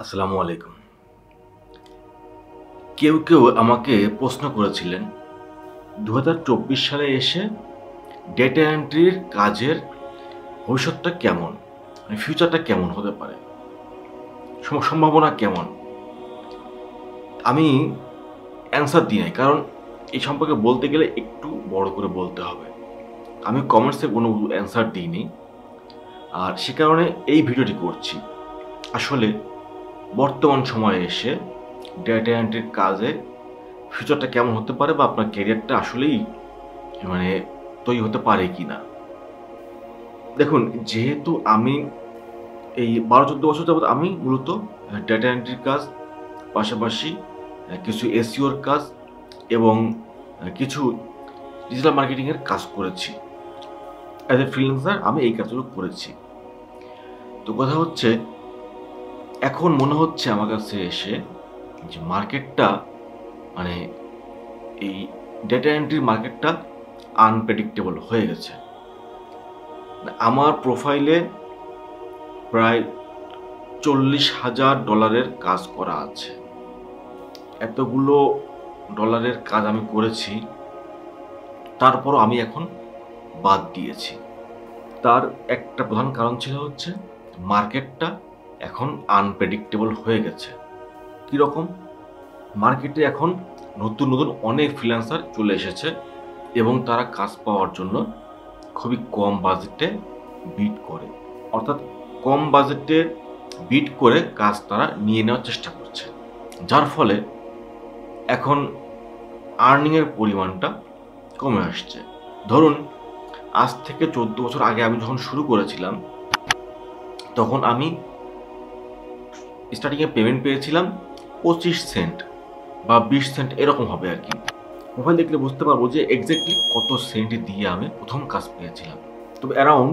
আসসালামু আলাইকুম। কেউ আমাকে প্রশ্ন করেছিলেন, ২০২৪ সালে এসে ডেটা এন্ট্রির কাজের ভবিষ্যৎটা কেমন? ফিউচারটা কেমন হতে পারে? সম্ভাবনা কেমন? আমি অ্যান্সার দিই নাই। কারণ এই সম্পর্কে বলতে গেলে একটু বড় করে বলতে হবে। আমি কমেন্টসে কোনো অ্যান্সার দিইনি। আর সে কারণে এই ভিডিওটি করছি। আসলে বর্তমান সময়ে এসে ডেটা এন্ট্রির কাজে ফিউচারটা কেমন হতে পারে বা আপনার ক্যারিয়ারটা আসলেই মানে তৈরি হতে পারে কিনা। দেখুন, যেহেতু আমি এই ১২-১৪ বছর যাবত আমি মূলত ডেটা এন্ট্রির কাজ, পাশাপাশি কিছু এসইওর কাজ এবং কিছু ডিজিটাল মার্কেটিং এর কাজ করেছি। অ্যাজ এ ফ্রিল্যান্সার আমি এই কাজগুলো করেছি। তো কথা হচ্ছে, এখন মনে হচ্ছে আমার কাছে এসে যে মার্কেটটা মানে এই ডেটা এন্ট্রির মার্কেটটা আনপ্রেডিক্টেবল হয়ে গেছে। আমার প্রোফাইলে প্রায় $৪০,০০০ কাজ করা আছে। এতগুলো ডলারের কাজ আমি করেছি, তারপরও আমি এখন বাদ দিয়েছি। তার একটা প্রধান কারণ ছিল হচ্ছে মার্কেটটা এখন আনপ্রেডিক্টেবল হয়ে গেছে। কীরকম? মার্কেটে এখন নতুন অনেক ফ্রিল্যান্সার চলে এসেছে এবং তারা কাজ পাওয়ার জন্য খুবই কম বাজেটে বিড করে। অর্থাৎ কম বাজেটে বিড করে কাজ তারা নিয়ে নেওয়ার চেষ্টা করছে। যার ফলে এখন আর্নিংয়ের পরিমাণটা কমে আসছে। ধরুন, আজ থেকে ১৪ বছর আগে আমি যখন শুরু করেছিলাম, তখন আমি স্টার্টিংয়ে পেমেন্ট পেয়েছিলাম ২৫ সেন্ট বা ২০ সেন্ট এরকম হবে আর কি। প্রোফাইল দেখলে বুঝতে পারবো যে এক্স্যাক্টলি কত সেন্ট দিয়ে আমি প্রথম কাজ পেয়েছিলাম। তবে অ্যারাউন্ড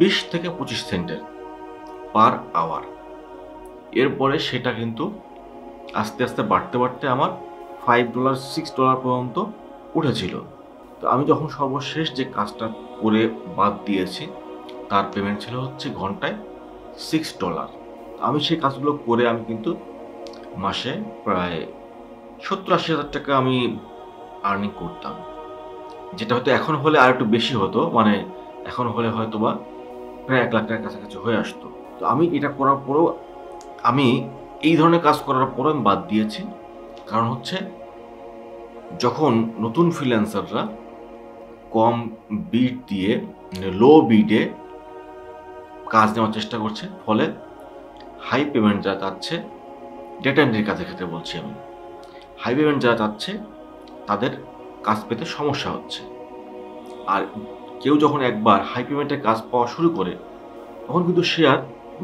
২০ থেকে ২৫ সেন্টের পার আওয়ার। এরপরে সেটা কিন্তু আস্তে আস্তে বাড়তে আমার $5 $6 পর্যন্ত উঠেছিল। তো আমি যখন সর্বশেষ যে কাজটা করে বাদ দিয়েছি, তার পেমেন্ট ছিল হচ্ছে ঘন্টায় $6। আমি সেই কাজগুলো করে আমি কিন্তু মাসে প্রায় ৭০,০০০-৮০,০০০ টাকা আমি আর্নিং করতাম। যেটা হয়তো এখন হলে আর একটু বেশি হতো। মানে এখন হলে হয়তোবা প্রায় ৳১,০০,০০০ টাকার কাছাকাছি হয়ে আসতো। তো আমি এটা করার পরেও আমি এই ধরনের কাজ করার পরেও আমি বাদ দিয়েছি। কারণ হচ্ছে, যখন নতুন ফ্রিল্যান্সাররা কম বিড দিয়ে লো বিডে কাজ নেওয়ার চেষ্টা করছে, ফলে হাই পেমেন্ট যারা চাচ্ছে, ডেটা এন্ট্রির কাজের ক্ষেত্রে বলছি আমি, হাই পেমেন্ট যারা চাচ্ছে তাদের কাজ পেতে সমস্যা হচ্ছে। আর কেউ যখন একবার হাই পেমেন্টের কাজ পাওয়া শুরু করে, তখন কিন্তু সে আর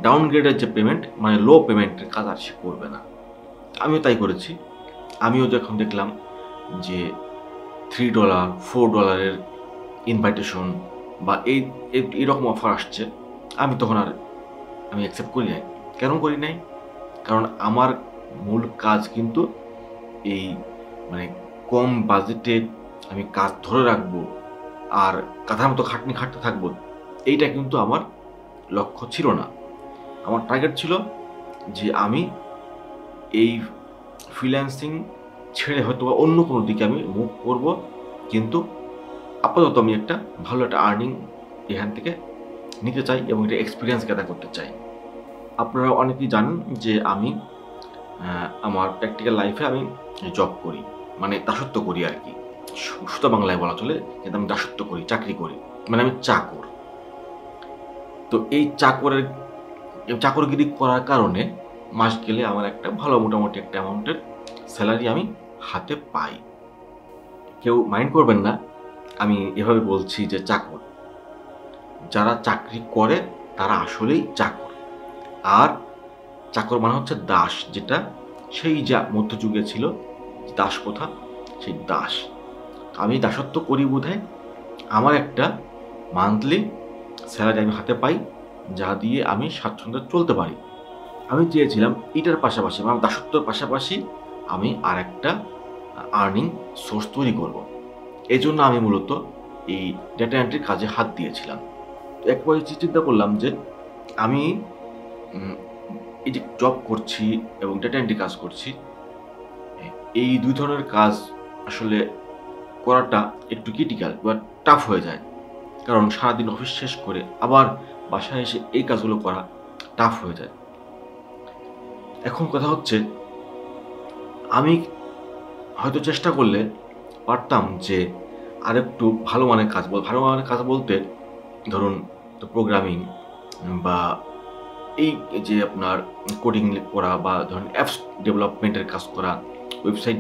ডাউনগ্রেডের যে পেমেন্ট মানে লো পেমেন্টের কাজ আর সে করবে না। আমিও তাই করেছি। আমিও যখন দেখলাম যে $3 $4 ইনভাইটেশন বা এইরকম অফার আসছে, আমি তখন আর অ্যাকসেপ্ট করি নাই। কেন করি নাই? কারণ আমার মূল কাজ কিন্তু এই মানে কম বাজেটে আমি কাজ ধরে রাখবো আর গাধার মতো খাটতে থাকবো, এইটা কিন্তু আমার লক্ষ্য ছিল না। আমার টার্গেট ছিল যে আমি এই ফ্রিল্যান্সিং ছেড়ে হয়তোবা অন্য কোনো দিকে আমি মুভ করব। কিন্তু আপাতত আমি একটা ভালো একটা আর্নিং এখান থেকে নিতে চাই এবং এটা এক্সপেরিয়েন্স গ্যাদার করতে চাই। আপনারা অনেকেই জানেন যে আমি আমার প্র্যাকটিক্যাল লাইফে আমি জব করি, মানে দাসত্ব করি আর কি। সোজা বাংলায় বলা চলে, কিন্তু আমি দাসত্ব করি, চাকরি করি, মানে আমি চাকর। তো এই চাকরগিরি করার কারণে মাস গেলে আমার একটা ভালো মোটামুটি একটা অ্যামাউন্টের স্যালারি আমি হাতে পাই। কেউ মাইন্ড করবেন না আমি এভাবে বলছি যে চাকর। যারা চাকরি করে তারা আসলেই চাকর। আর চাকর মানে হচ্ছে দাস, যেটা সেই যা মধ্যযুগে ছিল দাস প্রথা, সেই দাস। আমি দাসত্ব করি বোধহয়, আমার একটা মান্থলি স্যালারি আমি হাতে পাই, যা দিয়ে আমি স্বাচ্ছন্দ্যে চলতে পারি। আমি চেয়েছিলাম এটার পাশাপাশি, আমার দাসত্বর পাশাপাশি আমি আরেকটা আর্নিং সোর্স তৈরি করব। এজন্য আমি মূলত এই ডেটা এন্ট্রির কাজে হাত দিয়েছিলাম। তো একবার চিন্তা করলাম যে আমি এই যে জব করছি এবং ডেটা এন্ট্রি কাজ করছি, এই ২ ধরনের কাজ আসলে করাটা একটু ক্রিটিক্যাল বা টাফ হয়ে যায়। কারণ সারাদিন অফিস শেষ করে আবার বাসায় এসে এই কাজগুলো করা টাফ হয়ে যায়। এখন কথা হচ্ছে, আমি হয়তো চেষ্টা করলে পারতাম যে আরেকটু ভালো মানের কাজ বলতে ধরুন প্রোগ্রামিং বা এই যে আপনার কোডিং করা বা ধরুন অ্যাপস ডেভেলপমেন্টের কাজ করা, ওয়েবসাইট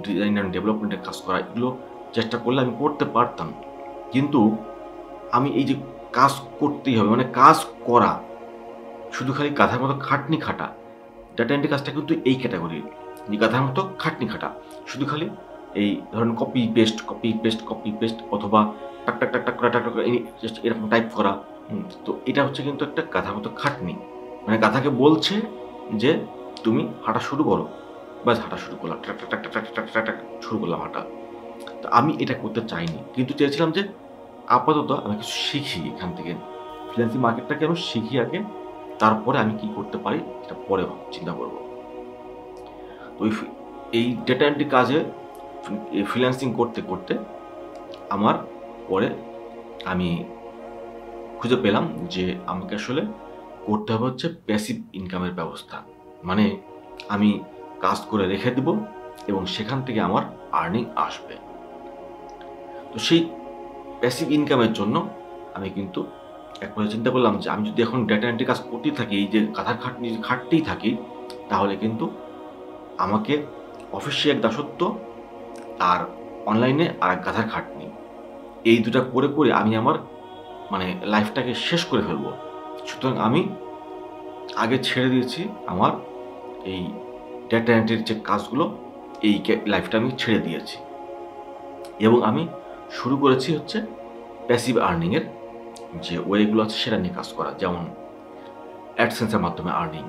ডিজাইন অ্যান্ড ডেভেলপমেন্টের কাজ করা, এগুলো চেষ্টা করলে আমি করতে পারতাম। কিন্তু আমি এই যে কাজ করতেই হবে, মানে কাজ করা, শুধু খালি গাধার মতো খাটনি খাটা। ডাটা এন্ট্রি কাজটা কিন্তু এই ক্যাটাগরির, যে গাধার মতো খাটনি খাটা। শুধু খালি এই ধরেন copy paste, copy paste, copy paste, অথবা টাক, টাক, টাক, টাক করে, টাক, টাক করে জাস্ট এরকম টাইপ করা। তো এটা হচ্ছে কিন্তু একটা গাধার মতো খাটনি। মানে গাধাকে বলছে যে তুমি হাঁটা শুরু করো। ব্যাস হাঁটা শুরু করলাম। টাক, টাক, টাক, টাক, টাক, টাক, টাক, টাক শুরু করলাম হাঁটা। তো আমি এটা করতে চাইনি। কিন্তু চেয়েছিলাম যে আপাতত আমি কিছু শিখি এখান থেকে। ফ্রিল্যান্সিং মার্কেটটাকে আমি শিখি আগে, তারপরে আমি কি করতে পারি সেটা পরে চিন্তা করব। তো এই ডেটা এন্ট্রি কাজে ফ্রিল্যান্সিং করতে করতে আমার পরে আমি খুঁজে পেলাম যে আমাকে আসলে করতে হবে হচ্ছে প্যাসিভ ইনকামের ব্যবস্থা। মানে আমি কাজ করে রেখে দেব এবং সেখান থেকে আমার আর্নিং আসবে। তো সেই প্যাসিভ ইনকামের জন্য আমি কিন্তু এক পর্যায়ে চিন্তা করলাম যে আমি যদি এখন ডেটা এন্ট্রি কাজ করতেই থাকি, এই যে গাধার খাটনি খাটতেই থাকি, তাহলে কিন্তু আমাকে অফিসে এক দাসত্ব আর অনলাইনে আর এক গাধার খাটনি, এই দুটা করে করে আমি আমার মানে লাইফটাকে শেষ করে ফেলবো। সুতরাং আমি আগে ছেড়ে দিয়েছি আমার এই ডেটা এন্ট্রির যে কাজগুলো, এই লাইফটা আমি ছেড়ে দিয়েছি এবং আমি শুরু করেছি হচ্ছে প্যাসিভ আর্নিংয়ের যে ওয়েগুলো আছে সেটা নিয়ে কাজ করা। যেমন অ্যাডসেন্সের মাধ্যমে আর্নিং,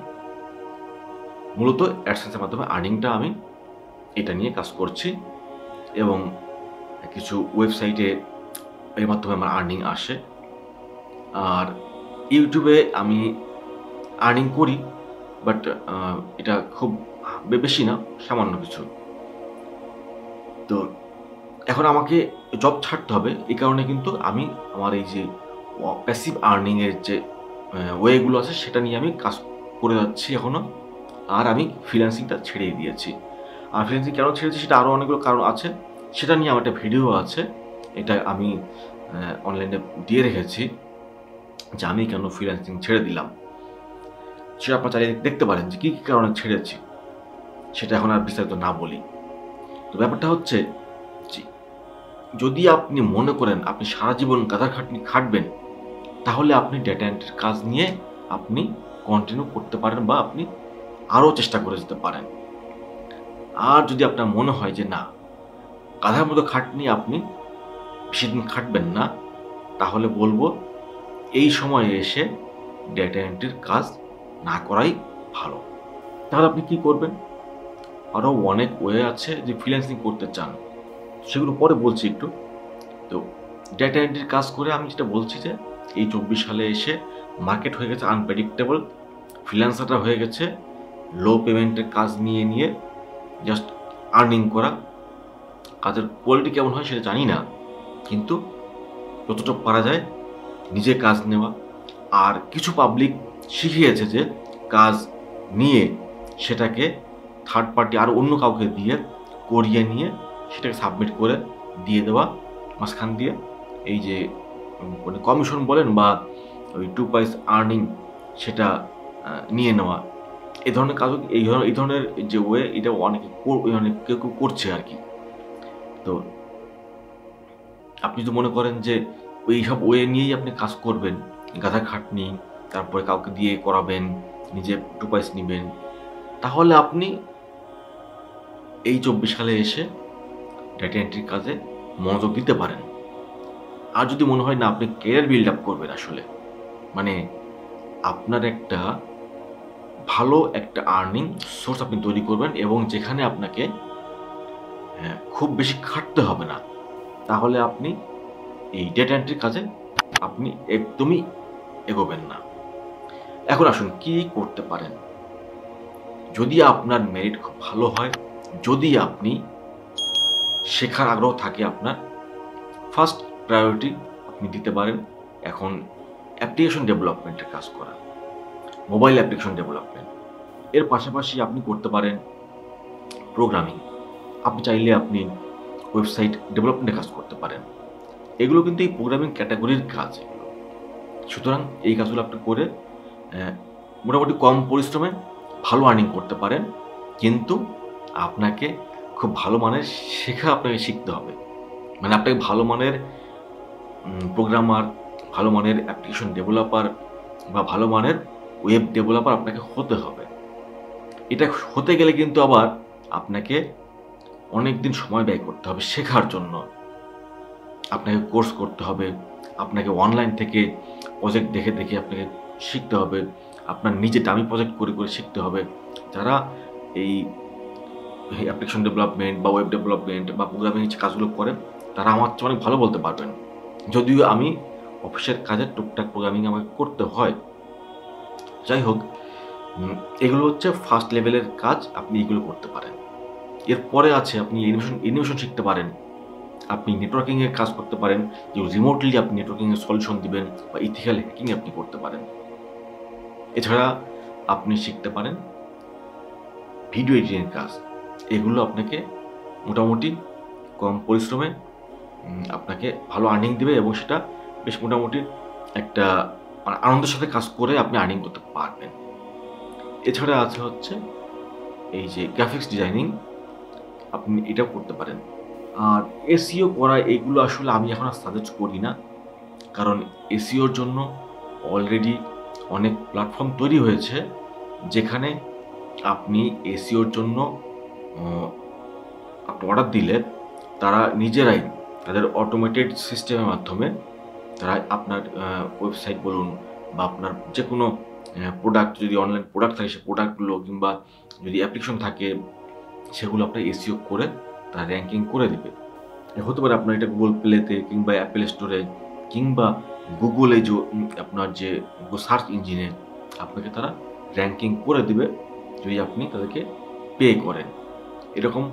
মূলত অ্যাডসেন্সের মাধ্যমে আর্নিংটা আমি এটা নিয়ে কাজ করছি এবং কিছু ওয়েবসাইটে এর মাধ্যমে আমার আর্নিং আসে। আর ইউটিউবে আমি আর্নিং করি, বাট এটা খুব বেশি না, সামান্য কিছু। তো এখন আমাকে জব ছাড়তে হবে, এই কারণে কিন্তু আমি আমার এই যে প্যাসিভ আর্নিংয়ের যে ওয়েগুলো আছে সেটা নিয়ে আমি কাজ করে যাচ্ছি এখনও। আর আমি ফ্রিল্যান্সিংটা ছেড়েই দিয়েছি। আর ফ্রিল্যান্সিং কেন ছেড়েছি সেটা আরও অনেকগুলো কারণ আছে, সেটা নিয়ে আমার একটা ভিডিও আছে, এটা আমি অনলাইনে দিয়ে রেখেছি যে আমি কেন ফ্রিল্যান্সিং ছেড়ে দিলাম। সেটা আপনার চালিয়ে দেখতে পারেন যে কী কী কারণে ছেড়েছি, সেটা এখন আর বিস্তারিত না বলি। তো ব্যাপারটা হচ্ছে যে যদি আপনি মনে করেন আপনি সারা জীবন গাধার খাটনি খাটবেন, তাহলে আপনি ডেটা এন্ট্রির কাজ নিয়ে আপনি কন্টিনিউ করতে পারেন বা আপনি আরও চেষ্টা করে যেতে পারেন। আর যদি আপনার মনে হয় যে না, গাধার মতো খাটনি আপনি বেশি দিন খাটবেন না, তাহলে বলবো এই সময়ে এসে ডেটা এন্ট্রির কাজ না করাই ভালো। তাহলে আপনি কি করবেন? আরও অনেক ওয়ে আছে যে ফ্রিল্যান্সিং করতে চান, সেগুলো পরে বলছি একটু। তো ডেটা এন্ট্রির কাজ করে আমি যেটা বলছি যে এই 24 সালে এসে মার্কেট হয়ে গেছে আনপ্রেডিক্টেবল, ফ্রিল্যান্সাররা হয়ে গেছে লো পেমেন্টের কাজ নিয়ে নিয়ে জাস্ট আর্নিং করা। কাজের কোয়ালিটি কেমন হয় সেটা জানি না, কিন্তু যতটা পারা যায় নিজে কাজ নেওয়া। আর কিছু পাবলিক শিখিয়েছে যে কাজ নিয়ে সেটাকে থার্ড পার্টি আর অন্য কাউকে দিয়ে করিয়ে নিয়ে সেটাকে সাবমিট করে দিয়ে দেওয়া, মাঝখান দিয়ে এই যে মানে কমিশন বলেন বা ওই 2 পয়সা আর্নিং সেটা নিয়ে নেওয়া। এই ধরনের কাজও এই ধরনের যে ওয়ে, এটা অনেকে কেউ কেউ করছে আর কি। তো আপনি যদি মনে করেন যে এইসব ওয়ে নিয়েই আপনি কাজ করবেন, গাধা খাটনি, তারপরে কাউকে দিয়ে করাবেন, নিজে 2 পয়সা নেবেন, তাহলে আপনি এই 24 সালে এসে ডেটা এন্ট্রির কাজে মনোযোগ দিতে পারেন। আর যদি মনে হয় না আপনি ক্যারিয়ার বিল্ড আপ করবেন, আসলে মানে আপনার একটা ভালো একটা আর্নিং সোর্স আপনি তৈরি করবেন এবং যেখানে আপনাকে খুব বেশি খাটতে হবে না, তাহলে আপনি এই ডেটা এন্ট্রির কাজে আপনি একদমই এগোবেন না। এখন আসুন কি করতে পারেন। যদি আপনার মেরিট খুব ভালো হয়, যদি আপনি শেখার আগ্রহ থাকে আপনার, ফার্স্ট প্রায়োরিটি আপনি দিতে পারেন এখন অ্যাপ্লিকেশন ডেভেলপমেন্টের কাজ করা, মোবাইল অ্যাপ্লিকেশন ডেভেলপমেন্ট। এর পাশাপাশি আপনি করতে পারেন প্রোগ্রামিং। আপনি চাইলে আপনি ওয়েবসাইট ডেভেলপমেন্টের কাজ করতে পারেন। এগুলো কিন্তু এই প্রোগ্রামিং ক্যাটাগরির কাজ এগুলো। সুতরাং এই কাজগুলো আপনি করে মোটামুটি কম পরিশ্রমে ভালো আর্নিং করতে পারেন, কিন্তু আপনাকে খুব ভালো মানের আপনাকে শিখতে হবে। মানে আপনাকে ভালো মানের প্রোগ্রামার, ভালো মানের অ্যাপ্লিকেশন ডেভেলপার বা ভালো মানের ওয়েব ডেভেলপার আপনাকে হতে হবে। এটা হতে গেলে কিন্তু আবার আপনাকে অনেক দিন সময় ব্যয় করতে হবে শেখার জন্য। আপনাকে কোর্স করতে হবে, আপনাকে অনলাইন থেকে প্রজেক্ট দেখে দেখে আপনাকে শিখতে হবে, আপনার নিজে ডামি প্রজেক্ট করে করে শিখতে হবে। যারা এই অ্যাপ্লিকেশন ডেভেলপমেন্ট বা ওয়েব ডেভেলপমেন্ট বা প্রোগ্রামিং কাজগুলো করে তারা আমার চেয়ে অনেক ভালো বলতে পারবেন। যদিও আমি অফিসের কাজে টুকটাক প্রোগ্রামিং আমাকে করতে হয়। যাই হোক, এগুলো হচ্ছে ফার্স্ট লেভেলের কাজ, আপনি এগুলো করতে পারেন। এরপরে আছে আপনি অ্যানিমেশন শিখতে পারেন, আপনি নেটওয়ার্কিংয়ের কাজ করতে পারেন, যে রিমোটলি আপনি নেটওয়ার্কিংয়ের সলিউশন দিবেন বা ইথিক্যাল হ্যাকিং আপনি করতে পারেন। এছাড়া আপনি শিখতে পারেন ভিডিও এডিটিংয়ের কাজ। এগুলো আপনাকে মোটামুটি কম পরিশ্রমে আপনাকে ভালো আর্নিং দেবে এবং সেটা বেশ মোটামুটি একটা মানে আনন্দের সাথে কাজ করে আপনি আর্নিং করতে পারবেন। এছাড়া আছে হচ্ছে এই যে গ্রাফিক্স ডিজাইনিং, আপনি এটাও করতে পারেন। আর এসইও করা এগুলো আসলে আমি এখন আর সাজেস্ট করি না, কারণ এসইওর জন্য অলরেডি অনেক প্ল্যাটফর্ম তৈরি হয়েছে যেখানে আপনি এসইওর জন্য আপনি অর্ডার দিলে তারা নিজেরাই তাদের অটোমেটেড সিস্টেমের মাধ্যমে তারা আপনার ওয়েবসাইট বলুন বা আপনার যে কোনো প্রোডাক্ট, যদি অনলাইন প্রোডাক্ট থাকে সে প্রোডাক্টগুলো কিংবা যদি অ্যাপ্লিকেশন থাকে সেগুলো আপনার এসইও করে তারা র্যাঙ্কিং করে দিবে। হতে পারে আপনার এটা গুগল প্লেতে কিংবা অ্যাপেল স্টোরে কিংবা গুগলে যে আপনার যে সার্চ ইঞ্জিনে আপনাকে তারা র্যাঙ্কিং করে দিবে যদি আপনি তাদেরকে পে করেন। এরকম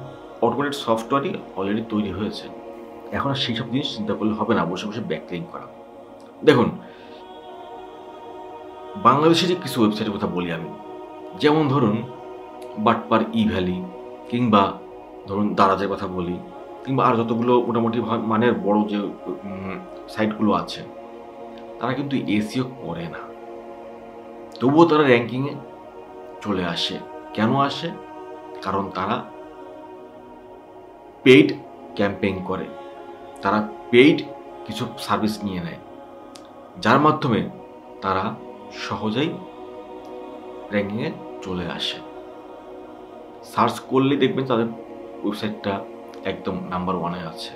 অটোমেটেড সফটওয়্যারই অলরেডি তৈরি হয়েছে। এখন আর সেই সব জিনিস চিন্তা করলে হবে না বসে বসে ব্যাকলিং করা। দেখুন, বাংলাদেশের যে কিছু ওয়েবসাইটের কথা বলি আমি, যেমন ধরুন বাটপার ভ্যালি কিংবা ধরুন দারাজের কথা বলি কিংবা আর যতগুলো মোটামুটি মানের বড় যে সাইটগুলো আছে, তারা কিন্তু এসইও করে না, তবুও তারা র্যাঙ্কিংয়ে চলে আসে। কেন আসে? কারণ তারা পেইড ক্যাম্পেইন করে, তারা পেইড কিছু সার্ভিস নিয়ে নেয়, যার মাধ্যমে তারা সহজেই র্যাঙ্কিংয়ে চলে আসে। সার্চ করলেই দেখবেন তাদের ওয়েবসাইটটা একদম নাম্বার 1-এ আছে,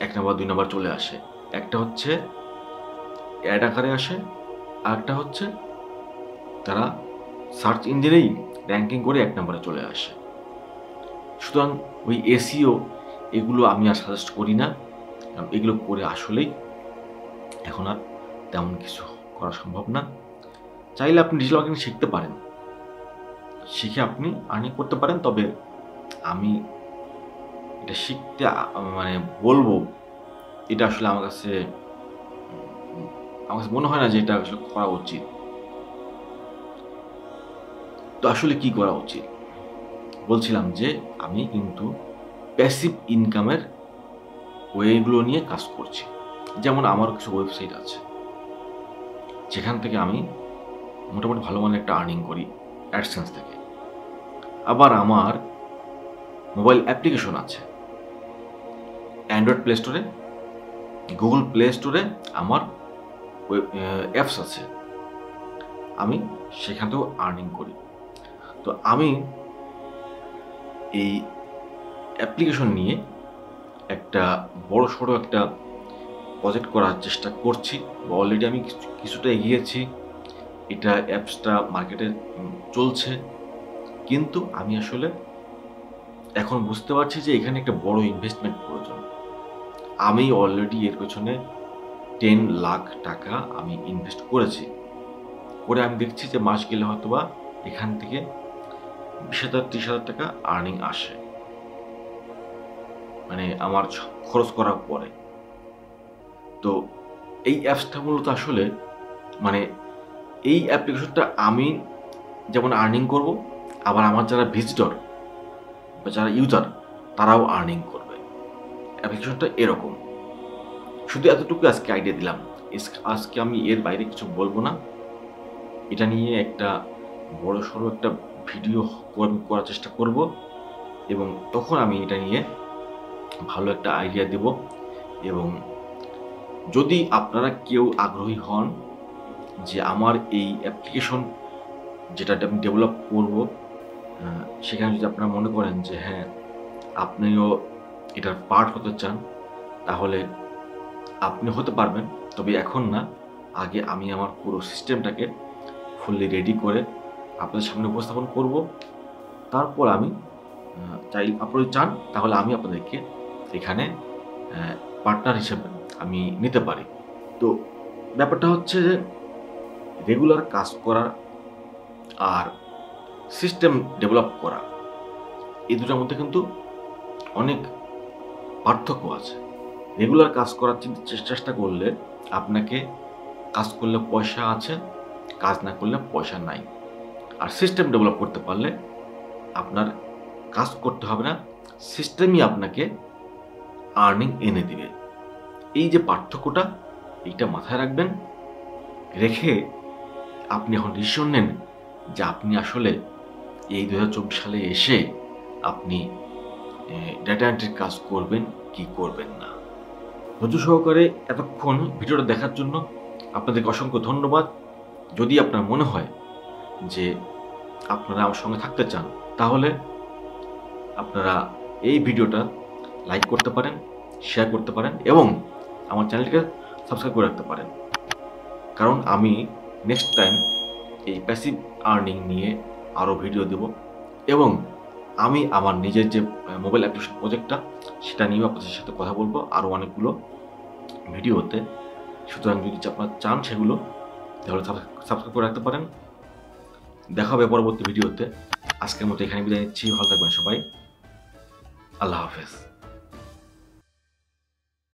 1 নাম্বার 2 নাম্বার চলে আসে। একটা হচ্ছে অ্যাড আকারে আসে, আর একটা হচ্ছে তারা সার্চ ইঞ্জিনেই র্যাঙ্কিং করে 1 নাম্বারে চলে আসে। সুতরাং ওই এসইও এগুলো আমি আর সাজেস্ট করি না, কারণ এগুলো করে আসলেই এখন আর তেমন কিছু করা সম্ভব না। চাইলে আপনি ডিজিটাল মার্কেটিং শিখতে পারেন, শিখে আপনি আর্নিং করতে পারেন, তবে আমি এটা শিখতে মানে বলবো এটা আসলে আমার কাছে মনে হয় না যে এটা আসলে করা উচিত। তো আসলে কি করা উচিত? বলছিলাম যে আমি কিন্তু প্যাসিভ ইনকামের ওয়েগুলো নিয়ে কাজ করছি। যেমন আমার কিছু ওয়েবসাইট আছে যেখান থেকে আমি মোটামুটি ভালো মানের একটা আর্নিং করি অ্যাডসেন্স থেকে। আবার আমার মোবাইল অ্যাপ্লিকেশন আছে, অ্যান্ড্রয়েড প্লে স্টোরে, গুগল প্লে স্টোরে আমার অ্যাপস আছে, আমি সেখান থেকেও আর্নিং করি। তো আমি এই অ্যাপ্লিকেশন নিয়ে একটা বড়সড় একটা প্রজেক্ট করার চেষ্টা করছি, বা অলরেডি আমি কিছুটা এগিয়েছি। এটা অ্যাপসটা মার্কেটে চলছে, কিন্তু আমি আসলে এখন বুঝতে পারছি যে এখানে একটা বড় ইনভেস্টমেন্ট প্রয়োজন। আমি অলরেডি এর পেছনে 10 লাখ টাকা আমি ইনভেস্ট করেছি, করে আমি দেখছি যে মাস গেলে হয়তোবা এখান থেকে 20,000 30,000 টাকা আর্নিং আসে, মানে আমার খরচ করার পরে। তো এই অ্যাপসটা মূলত আসলে মানে এই অ্যাপ্লিকেশনটা আমি যেমন আর্নিং করব, আবার আমার যারা ভিজিটর বা যারা ইউজার তারাও আর্নিং করবে। অ্যাপ্লিকেশনটা এরকম। শুধু এতটুকু আজকে আইডিয়া দিলাম। আজকে আমি এর বাইরে কিছু বলবো না। এটা নিয়ে একটা বড়সড় একটা ভিডিও করার চেষ্টা করব, এবং তখন আমি এটা নিয়ে ভালো একটা আইডিয়া দেব। এবং যদি আপনারা কেউ আগ্রহী হন যে আমার এই অ্যাপ্লিকেশন যেটা আমি ডেভেলপ করব, সেখানে যদি আপনারা মনে করেন যে হ্যাঁ আপনিও এটার পার্ট হতে চান, তাহলে আপনি হতে পারবেন। তবে এখন না, আগে আমি আমার পুরো সিস্টেমটাকে ফুললি রেডি করে আপনাদের সামনে উপস্থাপন করব। তারপর আমি আপনারা চান তাহলে আমি আপনাদেরকে এখানে পার্টনার হিসেবে আমি নিতে পারি। তো ব্যাপারটা হচ্ছে যে রেগুলার কাজ করা আর সিস্টেম ডেভেলপ করা, এই দুটার মধ্যে কিন্তু অনেক পার্থক্য আছে। রেগুলার কাজ করার চেষ্টা করলে আপনাকে কাজ করলে পয়সা আছে, কাজ না করলে পয়সা নাই। আর সিস্টেম ডেভেলপ করতে পারলে আপনার কাজ করতে হবে না, সিস্টেমই আপনাকে আর্নিং এনে দিবে। এই যে পার্থক্যটা, এইটা মাথায় রাখবেন। রেখে আপনি এখন ডিসিশন নেন যে আপনি আসলে এই 2024 সালে এসে আপনি ডেটা এন্ট্রির কাজ করবেন কি করবেন না। ধৈর্য সহকারে এতক্ষণ ভিডিওটা দেখার জন্য আপনাদেরকে অসংখ্য ধন্যবাদ। যদি আপনার মনে হয় যে আপনারা আমার সঙ্গে থাকতে চান, তাহলে আপনারা এই ভিডিওটা লাইক করতে পারেন, শেয়ার করতে পারেন এবং আমার চ্যানেলটিকে সাবস্ক্রাইব করে রাখতে পারেন। কারণ আমি নেক্সট টাইম এই প্যাসিভ আর্নিং নিয়ে আরও ভিডিও দেব, এবং আমি আমার নিজের যে মোবাইল অ্যাপ্লিকেশন প্রজেক্টটা সেটা নিয়েও আপনাদের সাথে কথা বলবো আরও অনেকগুলো ভিডিওতে। সুতরাং যদি আপনারা চান সেগুলো, তাহলে সাবস্ক্রাইব করে রাখতে পারেন। দেখা হবে পরবর্তী ভিডিওতে। আজকের মতো এখানে বিদায় নিচ্ছি। ভালো থাকবেন সবাই। আল্লাহ হাফেজ।